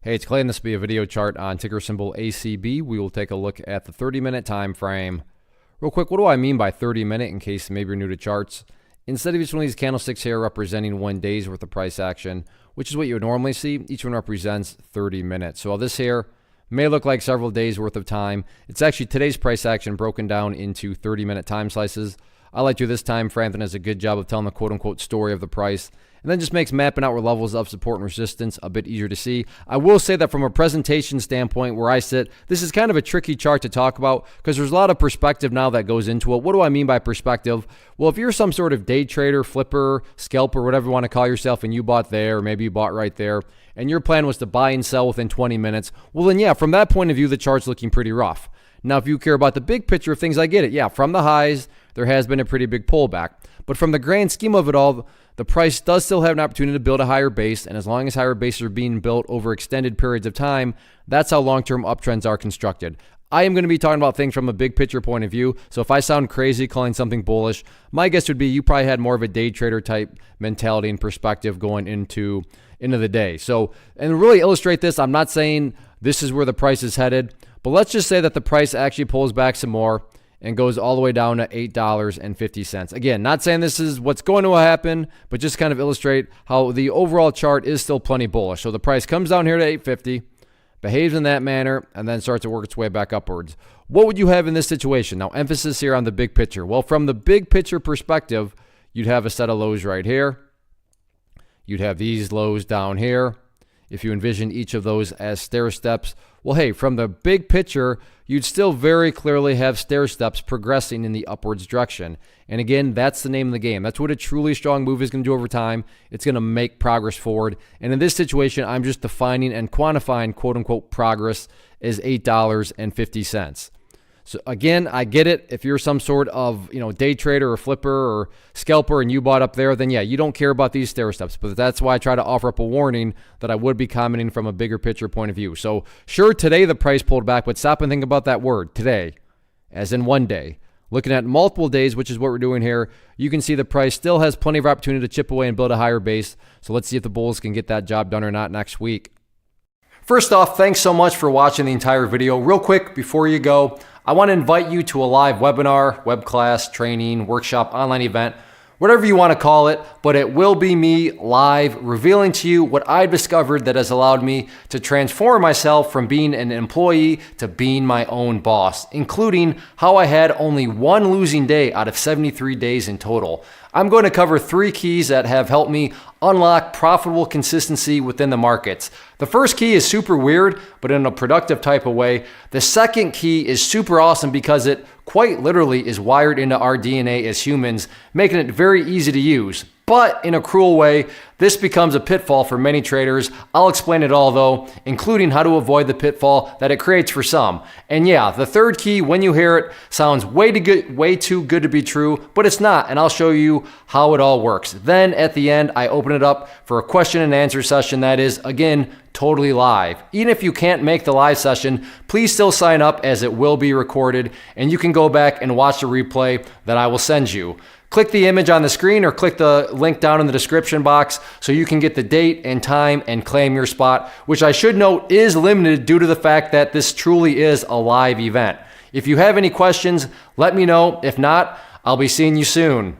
Hey, it's Clay, and this will be a video chart on ticker symbol ACB. We will take a look at the 30-minute time frame. Real quick, what do I mean by 30-minute in case maybe you're new to charts? Instead of each one of these candlesticks here representing 1 day's worth of price action, which is what you would normally see, each one represents 30 minutes. So while this here may look like several days worth of time, it's actually today's price action broken down into 30-minute time slices. I like to do this time frame that does a good job of telling the quote-unquote story of the price, and then just makes mapping out where levels of support and resistance a bit easier to see. I will say that from a presentation standpoint where I sit, this is kind of a tricky chart to talk about because there's a lot of perspective now that goes into it. What do I mean by perspective? Well, if you're some sort of day trader, flipper, scalper, whatever you want to call yourself, and you bought there, or maybe you bought right there, and your plan was to buy and sell within 20 minutes, well then yeah, from that point of view, the chart's looking pretty rough. Now, if you care about the big picture of things, I get it. Yeah, from the highs, there has been a pretty big pullback. But from the grand scheme of it all, the price does still have an opportunity to build a higher base. And as long as higher bases are being built over extended periods of time, that's how long-term uptrends are constructed. I am going to be talking about things from a big picture point of view. So if I sound crazy calling something bullish, my guess would be you probably had more of a day trader type mentality and perspective going into the day. So, and to really illustrate this, I'm not saying this is where the price is headed, but let's just say that the price actually pulls back some more and goes all the way down to $8.50. Again, not saying this is what's going to happen, but just kind of illustrate how the overall chart is still plenty bullish. So the price comes down here to $8.50, behaves in that manner, and then starts to work its way back upwards. What would you have in this situation? Now, emphasis here on the big picture. Well, from the big picture perspective, you'd have a set of lows right here. You'd have these lows down here. If you envision each of those as stair steps, well, hey, from the big picture, you'd still very clearly have stair steps progressing in the upwards direction. And again, that's the name of the game. That's what a truly strong move is going to do over time. It's going to make progress forward. And in this situation, I'm just defining and quantifying quote unquote progress as $8.50. So again, I get it. If you're some sort of, day trader or flipper or scalper and you bought up there, then yeah, you don't care about these stair steps. But that's why I try to offer up a warning that I would be commenting from a bigger picture point of view. So sure, today the price pulled back, but stop and think about that word, today, as in 1 day. Looking at multiple days, which is what we're doing here, you can see the price still has plenty of opportunity to chip away and build a higher base. So let's see if the bulls can get that job done or not next week. First off, thanks so much for watching the entire video. Real quick, before you go, I want to invite you to a live webinar, web class, training, workshop, online event, whatever you want to call it, but it will be me live revealing to you what I've discovered that has allowed me to transform myself from being an employee to being my own boss, including how I had only one losing day out of 73 days in total. I'm going to cover 3 keys that have helped me unlock profitable consistency within the markets. The first key is super weird, but in a productive type of way. The second key is super awesome because it quite literally is wired into our DNA as humans, making it very easy to use. But in a cruel way, this becomes a pitfall for many traders. I'll explain it all though, including how to avoid the pitfall that it creates for some. And yeah, the third key, when you hear it, sounds way too good to be true, but it's not, and I'll show you how it all works. Then at the end, I open it up for a question and answer session that is, again, totally live. Even if you can't make the live session, please still sign up as it will be recorded, and you can go back and watch the replay that I will send you. Click the image on the screen or click the link down in the description box so you can get the date and time and claim your spot, which I should note is limited due to the fact that this truly is a live event. If you have any questions, let me know. If not, I'll be seeing you soon.